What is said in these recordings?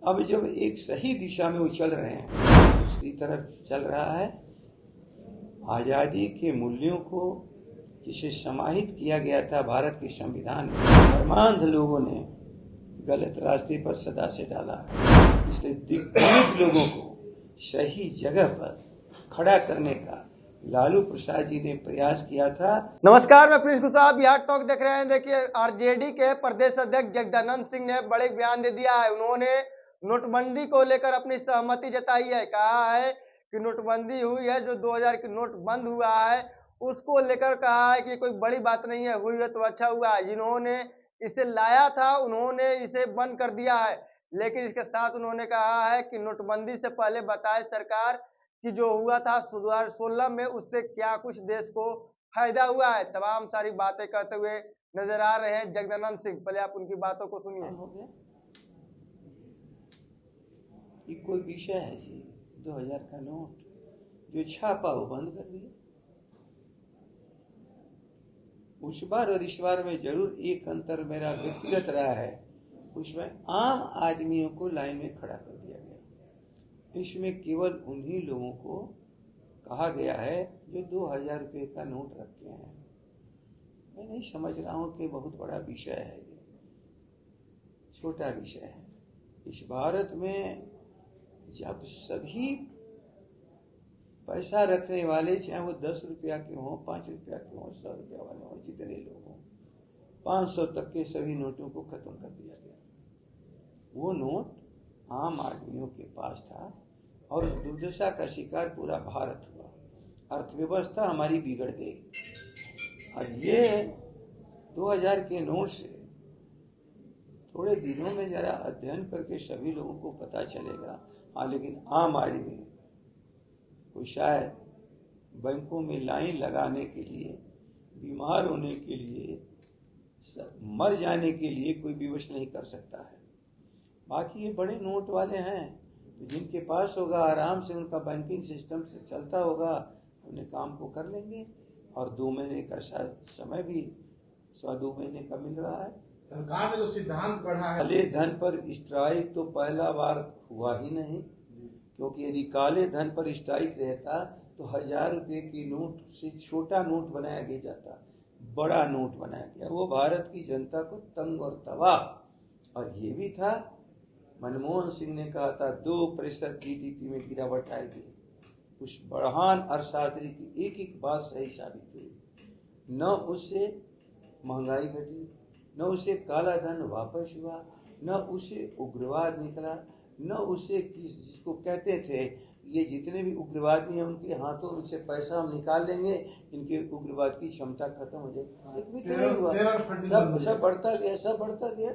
अब जब एक सही दिशा में वो चल रहे हैं, दूसरी तरफ चल रहा है आज़ादी के मूल्यों को जिसे समाहित किया गया था भारत के संविधान में, धर्मांध लोगों ने गलत रास्ते पर सदा से डाला है। इसलिए दिग्भ्रमित लोगों को सही जगह पर खड़ा करने का लालू प्रसाद जी ने प्रयास किया था। नमस्कार, मैं प्रिंस कुशवाहा, बिहार टॉक देख रहे हैं। देखिए, आरजेडी के प्रदेश अध्यक्ष जगदानंद सिंह ने बड़े बयान दे दिया है। उन्होंने नोटबंदी को लेकर अपनी सहमति जताई है। कहा है कि नोटबंदी हुई है, जो 2000 की नोट बंद हुआ है उसको लेकर कहा है कि कोई बड़ी बात नहीं है, हुई है तो अच्छा हुआ है। जिन्होंने इसे लाया था उन्होंने इसे बंद कर दिया है, लेकिन इसके साथ उन्होंने कहा है कि नोटबंदी से पहले बताए सरकार कि जो हुआ था 2016 में उससे क्या कुछ देश को फायदा हुआ है। तमाम सारी बातें कहते हुए नजर आ रहे हैं जगदानंद सिंह। पहले आप उनकी बातों को सुनिए। हो गया ये कोई विषय है जी? 2000 का नोट जो छापा वो बंद कर दिया। उस बार और इस बार में जरूर एक अंतर मेरा व्यक्तिगत रहा है, उसमें आम आदमियों को लाइन में खड़ा कर दिया गया। इसमें केवल उन्हीं लोगों को कहा गया है जो 2000 रुपये का नोट रखते हैं। मैं नहीं समझ रहा हूँ कि बहुत बड़ा विषय है, ये छोटा विषय है। इस भारत में जब सभी पैसा रखने वाले, चाहे वो 10 रुपया के हों, 5 रुपया के हों, 100 रुपया वाले हों, जितने लोग हों, 500 तक के सभी नोटों को खत्म कर दिया गया। वो नोट आम आदमियों के पास था और उस दुर्दशा का शिकार पूरा भारत हुआ। अर्थव्यवस्था हमारी बिगड़ गई। और ये 2000 के नोट से थोड़े दिनों में जरा अध्ययन करके सभी लोगों को पता चलेगा। हाँ, लेकिन आम आदमी को शायद बैंकों में लाइन लगाने के लिए, बीमार होने के लिए, मर जाने के लिए कोई विवश नहीं कर सकता है। बाकी ये बड़े नोट वाले हैं तो जिनके पास होगा, आराम से उनका बैंकिंग सिस्टम से चलता होगा, अपने काम को कर लेंगे। और 2 महीने का समय भी 2 महीने का मिल रहा है। सरकार ने जो सिद्धांत गढ़ा है, काले धन पर स्ट्राइक तो पहला बार हुआ ही नहीं, क्योंकि यदि काले धन पर स्ट्राइक रहता तो 1000 रुपये की नोट से छोटा नोट बनाया गया जाता, बड़ा नोट बनाया गया। वो भारत की जनता को तंग और तबाह। और ये भी था, मनमोहन सिंह ने कहा था 2% जीडीपी में गिरावट आएगी। उस बढ़ान अर्थशास्त्री की एक एक बात सही साबित हुई। न उससे महंगाई घटी, न उससे काला धन वापस हुआ, न उससे उग्रवाद निकला, न उससे जिसको कहते थे ये जितने भी उग्रवादी हैं उनके हाथों से पैसा हम निकाल लेंगे, इनके उग्रवाद की क्षमता खत्म हो जाएगी। एक भी तो नहीं हुआ। सब बढ़ता गया, सब बढ़ता गया,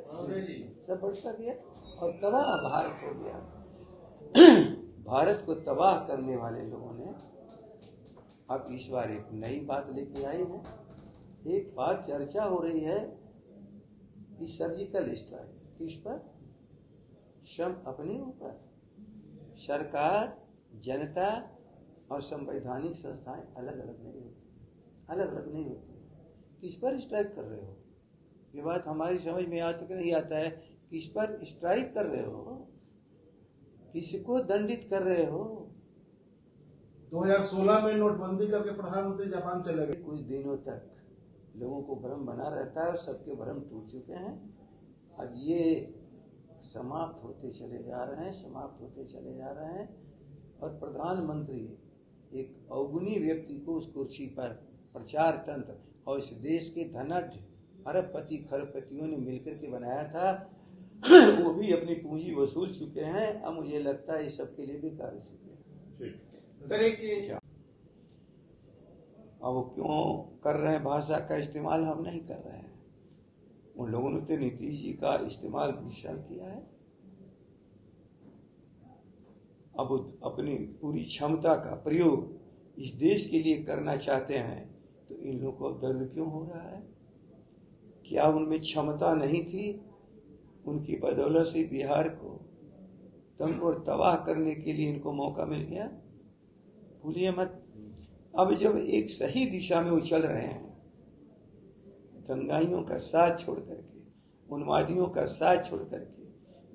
सब बढ़ता गया और तबाह भारत हो गया। भारत को तबाह करने वाले लोगों ने अब इस बार एक नई बात लेके आए हैं। एक बात चर्चा हो रही है कि सर्जिकल स्ट्राइक, किस पर? श्रम अपने ऊपर। सरकार, जनता और संवैधानिक संस्थाएं अलग अलग नहीं होती, अलग अलग नहीं होती। किस पर स्ट्राइक कर रहे हो? ये बात हमारी समझ में आज तक नहीं आता है। किस पर स्ट्राइक कर रहे हो? किसको दंडित कर रहे हो? 2016 में नोटबंदी करके प्रधानमंत्री जापान चले गए। कुछ दिनों तक लोगों को भ्रम बना रहता है और सबके भ्रम टूट चुके हैं। अब ये समाप्त होते चले जा रहे हैं, समाप्त होते चले जा रहे हैं। और प्रधानमंत्री एक अवगुणी व्यक्ति को उस कुर्सी पर प्रचार तंत्र और इस देश के धनाढ्य अरबपति खरबपतियों ने मिलकर के बनाया था, वो भी अपनी पूंजी वसूल चुके हैं। अब मुझे लगता है ये सबके लिए बेकार हो चुके हैं। अब वो क्यों कर रहे हैं भाषा का इस्तेमाल? हम नहीं कर रहे हैं। उन लोगों ने तो नीतीश जी का इस्तेमाल विशाल किया है। अब अपनी पूरी क्षमता का प्रयोग इस देश के लिए करना चाहते हैं तो इन लोगों को दर्द क्यों हो रहा है? क्या उनमें क्षमता नहीं थी? उनकी बदौलत से बिहार को तंग और तबाह करने के लिए इनको मौका मिल गया। भूलिए मत, अब जब एक सही दिशा में वो चल रहे हैं, दंगाइयों का साथ छोड़ करके, उन्मादियों का साथ छोड़ करके,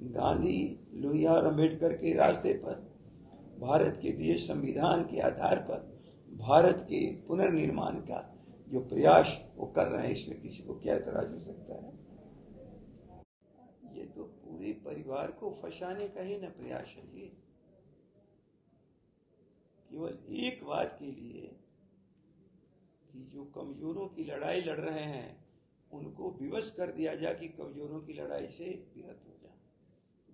गांधी, लोहिया और अम्बेडकर के रास्ते पर भारत के दिए संविधान के आधार पर भारत के पुनर्निर्माण का जो प्रयास वो कर रहे हैं, इसमें किसी को क्या एतराज हो सकता है? ये तो पूरे परिवार को फंसाने का ही न प्रयास है। ये केवल एक बात के लिए कि जो कमजोरों की लड़ाई लड़ रहे हैं उनको विवश कर दिया जाए कि कमजोरों की लड़ाई से विरत हो जाए।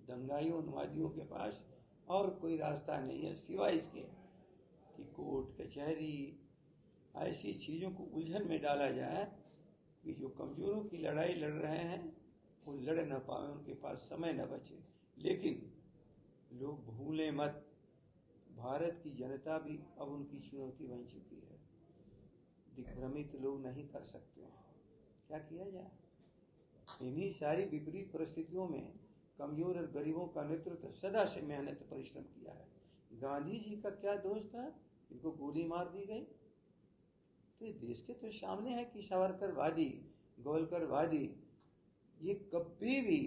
दंगाइयों उन्मादियों के पास और कोई रास्ता नहीं है सिवाय इसके कि कोर्ट कचहरी ऐसी चीज़ों को उलझन में डाला जाए कि जो कमजोरों की लड़ाई लड़ रहे हैं वो लड़ न पाए, उनके पास समय न बचे। लेकिन लोग भूलें मत, भारत की जनता भी अब उनकी चुनौती बन चुकी है। दिग्भ्रमित लोग नहीं कर सकते हैं, क्या किया जाए? इन्हीं सारी विपरीत परिस्थितियों में कमजोर और गरीबों का नेतृत्व सदा से मेहनत परिश्रम किया है। गांधी जी का क्या दोष था? इनको गोली मार दी गई। तो ये देश के तो सामने है कि सावरकरवादी, गोलकरवादी ये कभी भी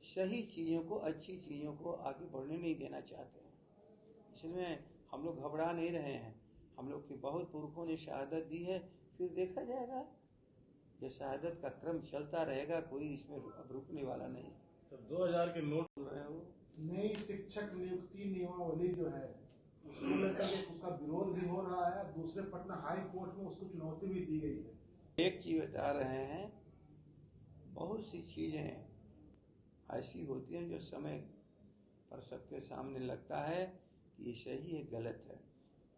सही चीज़ों को, अच्छी चीज़ों को आगे बढ़ने नहीं देना चाहते हैं। इसलिए हम लोग घबरा नहीं रहे हैं। हम लोग के बहुत पुरखों ने शहादत दी है, फिर देखा जाएगा। ये शहादत का क्रम चलता रहेगा, कोई इसमें अब रुकने वाला नहीं। तो 2000 के नोट बोल रहे हो, नई शिक्षक नियुक्ति नियमावली जो है उसको लेकर के उसका विरोध भी हो रहा है। दूसरे पटना हाई कोर्ट में उसको चुनौती भी दी गई है। एक चीज बता रहे हैं, बहुत सी चीजें ऐसी होती हैं जो समय पर सबके सामने लगता है कि ये सही है, गलत है,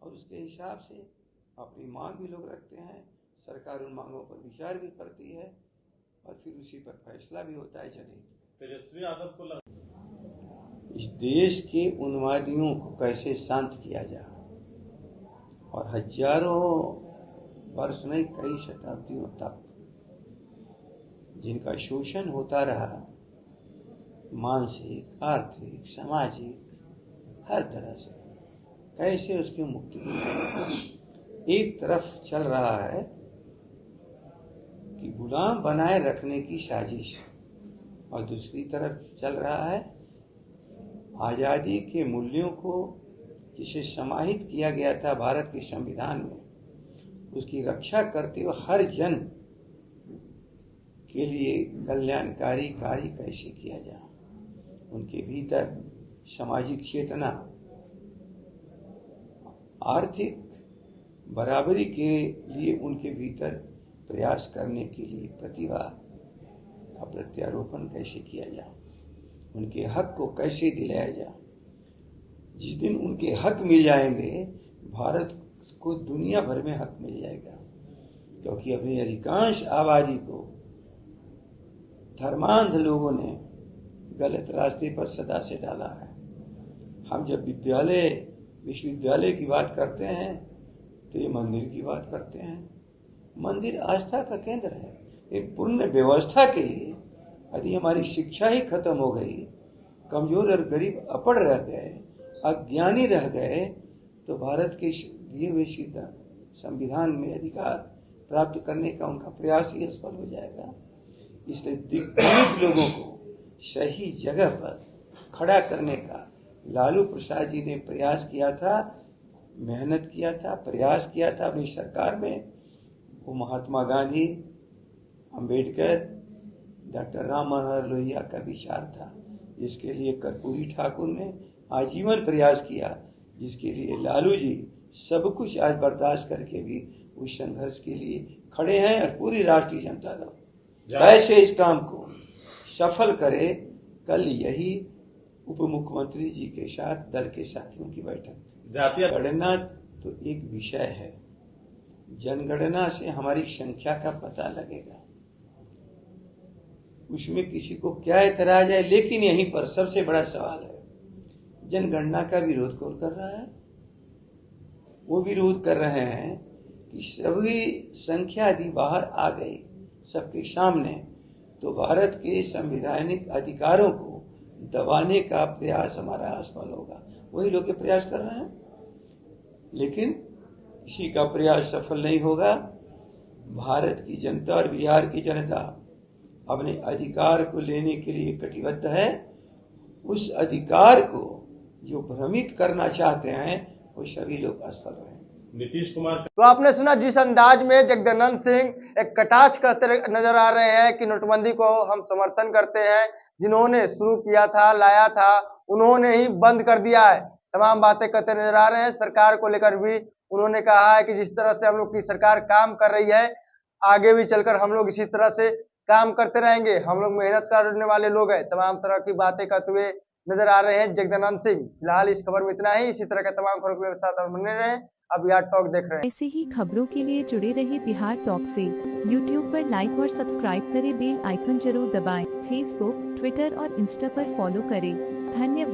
और उसके हिसाब से अपनी मांग भी लोग रखते हैं। सरकार उन मांगों पर विचार भी करती है और फिर उसी पर फैसला भी होता है जनहित। तेजस्वी यादव को इस देश के उन्मादियों को कैसे शांत किया जाए, और हजारों वर्ष नहीं कई शताब्दियों तक जिनका शोषण होता रहा, मानसिक, आर्थिक, सामाजिक, हर तरह से, कैसे उसकी मुक्ति की। एक तरफ चल रहा है कि गुलाम बनाए रखने की साजिश, और दूसरी तरफ चल रहा है आज़ादी के मूल्यों को जिसे समाहित किया गया था भारत के संविधान में, उसकी रक्षा करते हुए हर जन के लिए कल्याणकारी कार्य कैसे किया जाए। उनके भीतर सामाजिक चेतना, आर्थिक बराबरी के लिए उनके भीतर प्रयास करने के लिए प्रतिभा का प्रत्यारोपण कैसे किया जाए, उनके हक को कैसे दिलाया जाए। जिस दिन उनके हक मिल जाएंगे, भारत को दुनिया भर में हक मिल जाएगा, क्योंकि अपनी अधिकांश आबादी को धर्मांध लोगों ने गलत रास्ते पर सदा से डाला है। हम जब विद्यालय, विश्वविद्यालय की बात करते हैं तो ये मंदिर की बात करते हैं। मंदिर आस्था का केंद्र है। एक पूर्ण व्यवस्था के लिए यदि हमारी शिक्षा ही खत्म हो गई, कमजोर और गरीब अपड़ रह गए, अज्ञानी रह गए, तो भारत के दिए हुए संविधान में अधिकार प्राप्त करने का उनका प्रयास ही असफल हो जाएगा। इसलिए दिग्भ्रमित लोगों को सही जगह पर खड़ा करने का लालू प्रसाद जी ने प्रयास किया था, मेहनत किया था, प्रयास किया था अपनी सरकार में। वो महात्मा गांधी, अंबेडकर, डॉक्टर राम मनोहर लोहिया का विचार था, जिसके लिए कर्पूरी ठाकुर ने आजीवन प्रयास किया, जिसके लिए लालू जी सब कुछ आज बर्दाश्त करके भी उस संघर्ष के लिए खड़े हैं। और पूरी राष्ट्रीय जनता दल कैसे इस काम को सफल करे, कल यही उप मुख्यमंत्री जी के साथ दल के साथियों की बैठक। गणना तो एक विषय है, जनगणना से हमारी संख्या का पता लगेगा, उसमें किसी को क्या एतराज है। लेकिन यहीं पर सबसे बड़ा सवाल है, जनगणना का विरोध कौन कर रहा है? वो विरोध कर रहे हैं कि सभी संख्या यदि बाहर आ गई सबके सामने, तो भारत के संवैधानिक अधिकारों को दबाने का प्रयास हमारा असफल होगा। वही लोग के प्रयास कर रहे हैं, लेकिन किसी का प्रयास सफल नहीं होगा। भारत की जनता और बिहार की जनता अपने अधिकार को लेने के लिए कटिबद्ध है, उस अधिकार को जो भ्रमित करना चाहते हैं वो सभी लोग असफल रहे। नीतीश कुमार तो आपने सुना जिस अंदाज में जगदानंद सिंह एक कटाक्ष करते नजर आ रहे हैं कि नोटबंदी को हम समर्थन करते हैं, जिन्होंने शुरू किया था, लाया था, उन्होंने ही बंद कर दिया है, तमाम बातें करते नजर आ रहे हैं। सरकार को लेकर भी उन्होंने कहा है कि जिस तरह से हम लोग की सरकार काम कर रही है, आगे भी चलकर हम लोग इसी तरह से काम करते रहेंगे, हम लोग मेहनत करने वाले लोग हैं। तमाम तरह की बातें करते हुए नजर आ रहे हैं जगदानंद सिंह। फिलहाल इस खबर में इतना ही। इसी तरह के तमाम खबरों के साथ बने रहें। अब बिहार टॉक देख रहे हैं। ऐसे ही खबरों के लिए जुड़े रहे बिहार टॉक से। यूट्यूब पर लाइक और सब्सक्राइब करें, बेल आइकन जरूर दबाएं। फेसबुक, ट्विटर और इंस्टा पर फॉलो करें। धन्यवाद।